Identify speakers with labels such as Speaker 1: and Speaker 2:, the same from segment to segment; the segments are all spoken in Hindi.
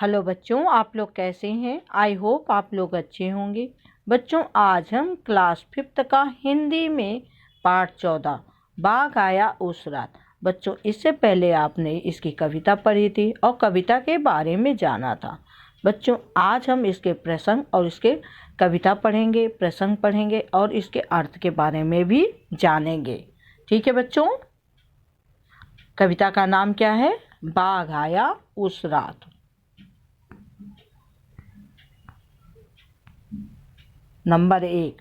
Speaker 1: हेलो बच्चों, आप लोग कैसे हैं? आई होप आप लोग अच्छे होंगे। बच्चों, आज हम क्लास 5th का हिंदी में पाठ 14 बाघ आया उस रात। बच्चों, इससे पहले आपने इसकी कविता पढ़ी थी और कविता के बारे में जाना था। बच्चों, आज हम इसके प्रसंग और इसके कविता पढ़ेंगे, प्रसंग पढ़ेंगे और इसके अर्थ के बारे में भी जानेंगे। ठीक है बच्चों? कविता का नाम क्या है? बाघ आया उस रात। नंबर 1,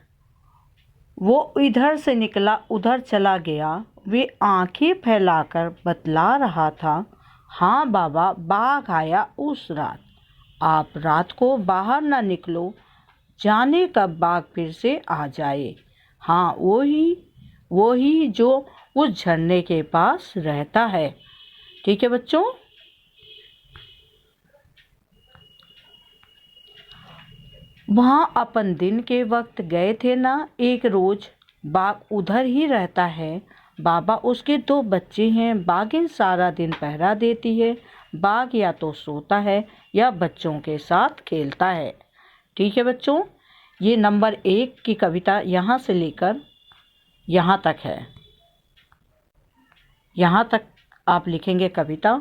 Speaker 1: वो इधर से निकला उधर चला गया, वे आंखें फैलाकर बतला रहा था, हाँ बाबा बाघ आया उस रात। आप रात को बाहर ना निकलो, जाने कब बाघ फिर से आ जाए। हाँ वो ही जो उस झरने के पास रहता है। ठीक है बच्चों? वहाँ अपन दिन के वक्त गए थे ना एक रोज। बाघ उधर ही रहता है बाबा, उसके 2 बच्चे हैं। बाघिन सारा दिन पहरा देती है। बाघ या तो सोता है या बच्चों के साथ खेलता है। ठीक है बच्चों, ये नंबर 1 की कविता यहाँ से लेकर यहाँ तक है। यहाँ तक आप लिखेंगे कविता।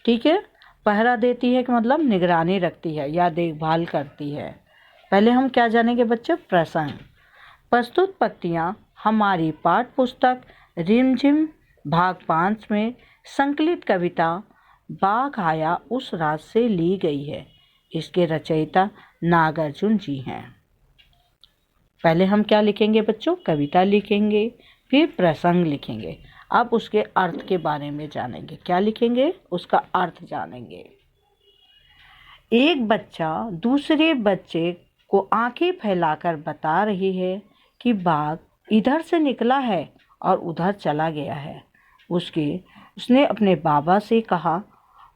Speaker 1: ठीक है? पहरा देती है कि मतलब निगरानी रखती है या देखभाल करती है। पहले हम क्या जानेंगे बच्चे? प्रसंग। प्रस्तुत पंक्तियाँ हमारी पाठ्य पुस्तक रिमझिम भाग 5 में संकलित कविता बाघ आया उस रात से ली गई है। इसके रचयिता नागार्जुन जी हैं। पहले हम क्या लिखेंगे बच्चों? कविता लिखेंगे, फिर प्रसंग लिखेंगे। अब उसके अर्थ के बारे में जानेंगे। क्या लिखेंगे? उसका अर्थ जानेंगे। एक बच्चा दूसरे बच्चे को आंखें फैलाकर बता रही है कि बाघ इधर से निकला है और उधर चला गया है। उसने अपने बाबा से कहा,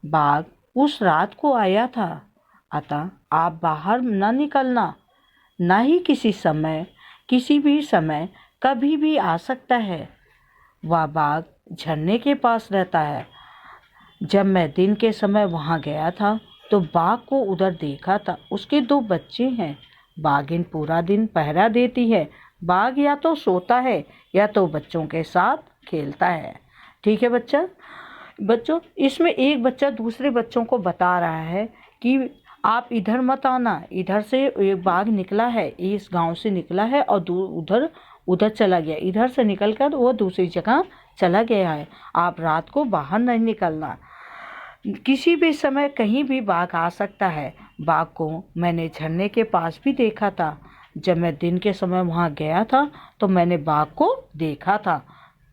Speaker 1: बाघ उस रात को आया था, अतः आप बाहर न निकलना, न ही किसी भी समय कभी भी आ सकता है। वह बाघ झरने के पास रहता है। जब मैं दिन के समय वहाँ गया था तो बाघ को उधर देखा था। उसके 2 बच्चे हैं। बाघिन पूरा दिन पहरा देती है। बाघ या तो सोता है या तो बच्चों के साथ खेलता है। ठीक है बच्चों, इसमें एक बच्चा दूसरे बच्चों को बता रहा है कि आप इधर मत आना, इधर से एक बाघ निकला है, इस गांव से निकला है और उधर चला गया। इधर से निकलकर वो दूसरी जगह चला गया है। आप रात को बाहर नहीं निकलना, किसी भी समय कहीं भी बाघ आ सकता है। बाघ को मैंने झरने के पास भी देखा था। जब मैं दिन के समय वहाँ गया था तो मैंने बाघ को देखा था।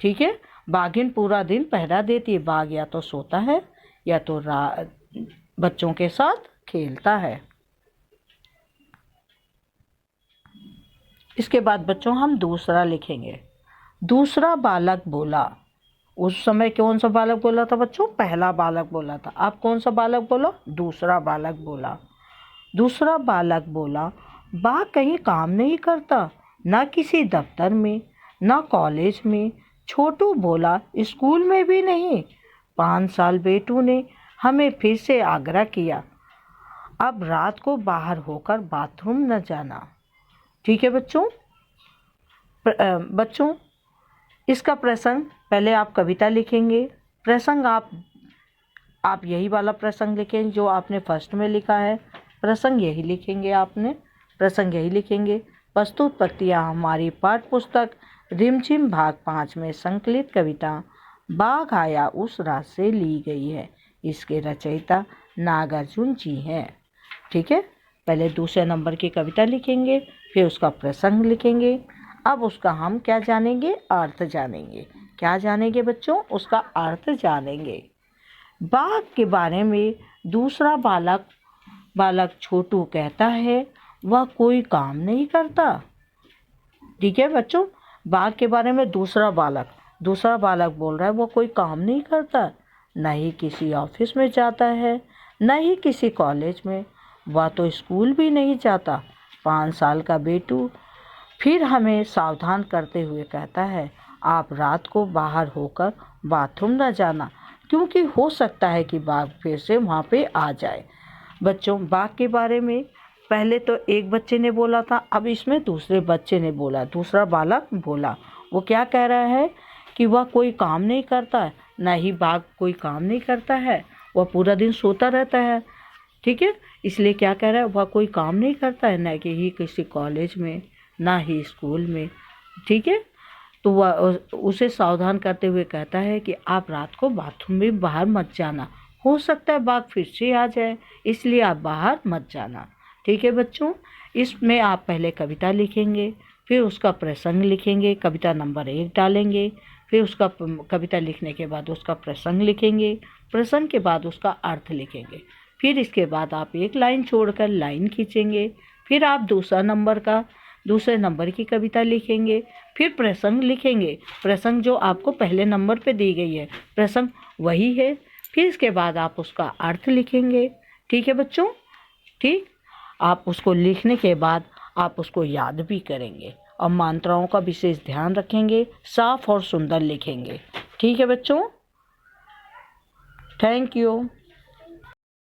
Speaker 1: ठीक है? बाघिन पूरा दिन पहरा देती है। बाघ या तो सोता है या तो बच्चों के साथ खेलता है। इसके बाद बच्चों हम दूसरा लिखेंगे। दूसरा बालक बोला। उस समय कौन सा बालक बोला था बच्चों? पहला बालक बोला था। अब कौन सा बालक बोला? दूसरा बालक बोला। दूसरा बालक बोला, बाघ कहीं काम नहीं करता, ना किसी दफ्तर में, ना कॉलेज में। छोटू बोला, स्कूल में भी नहीं। 5 साल बेटू ने हमें फिर से आग्रह किया, अब रात को बाहर होकर बाथरूम न जाना। ठीक है बच्चों? बच्चों, इसका प्रसंग पहले आप कविता लिखेंगे। प्रसंग आप यही वाला प्रसंग लिखें जो आपने फर्स्ट में लिखा है। प्रसंग यही लिखेंगे आपने। प्रसंग यही लिखेंगे। प्रस्तुत पंक्तियाँ हमारी पाठ्य पुस्तक रिमझिम भाग 5 में संकलित कविता बाघ आया उस रात से ली गई है। इसके रचयिता नागार्जुन जी हैं। ठीक है? पहले दूसरे नंबर की कविता लिखेंगे, फिर उसका प्रसंग लिखेंगे। अब उसका हम क्या जानेंगे? अर्थ जानेंगे। क्या जानेंगे बच्चों? उसका अर्थ जानेंगे। बाघ के बारे में दूसरा बालक छोटू कहता है, वह कोई काम नहीं करता। ठीक है बच्चों? बाघ के बारे में दूसरा बालक बोल रहा है, वो कोई काम नहीं करता, न ही किसी ऑफिस में जाता है, न ही किसी कॉलेज में। वह तो स्कूल भी नहीं जाता। 5 साल का बेटू फिर हमें सावधान करते हुए कहता है, आप रात को बाहर होकर बाथरूम न जाना, क्योंकि हो सकता है कि बाघ फिर से वहाँ पे आ जाए। बच्चों बाघ के बारे में पहले तो एक बच्चे ने बोला था, अब इसमें दूसरे बच्चे ने बोला, दूसरा बालक बोला। वो क्या कह रहा है कि वह कोई काम नहीं करता, ना ही बाघ कोई काम नहीं करता है, वह पूरा दिन सोता रहता है। ठीक है, इसलिए क्या कह रहा है, वह कोई काम नहीं करता है, ना कि ही किसी कॉलेज में, ना ही स्कूल में। ठीक है, तो वह उसे सावधान करते हुए कहता है कि आप रात को बाथरूम में बाहर मत जाना, हो सकता है बाघ फिर से आ जाए, इसलिए आप बाहर मत जाना। ठीक है बच्चों, इसमें आप पहले कविता लिखेंगे, फिर उसका प्रसंग लिखेंगे, कविता नंबर 1 डालेंगे, फिर उसका कविता लिखने के बाद उसका प्रसंग लिखेंगे, प्रसंग के बाद उसका अर्थ लिखेंगे, फिर इसके बाद आप एक लाइन छोड़कर लाइन खींचेंगे, फिर आप दूसरे नंबर की कविता लिखेंगे, फिर प्रसंग लिखेंगे, प्रसंग जो आपको पहले नंबर पे दी गई है प्रसंग वही है, फिर इसके बाद आप उसका अर्थ लिखेंगे। ठीक है बच्चों, ठीक, आप उसको लिखने के बाद आप उसको याद भी करेंगे और मात्राओं का विशेष ध्यान रखेंगे, साफ और सुंदर लिखेंगे। ठीक है बच्चों, थैंक यू।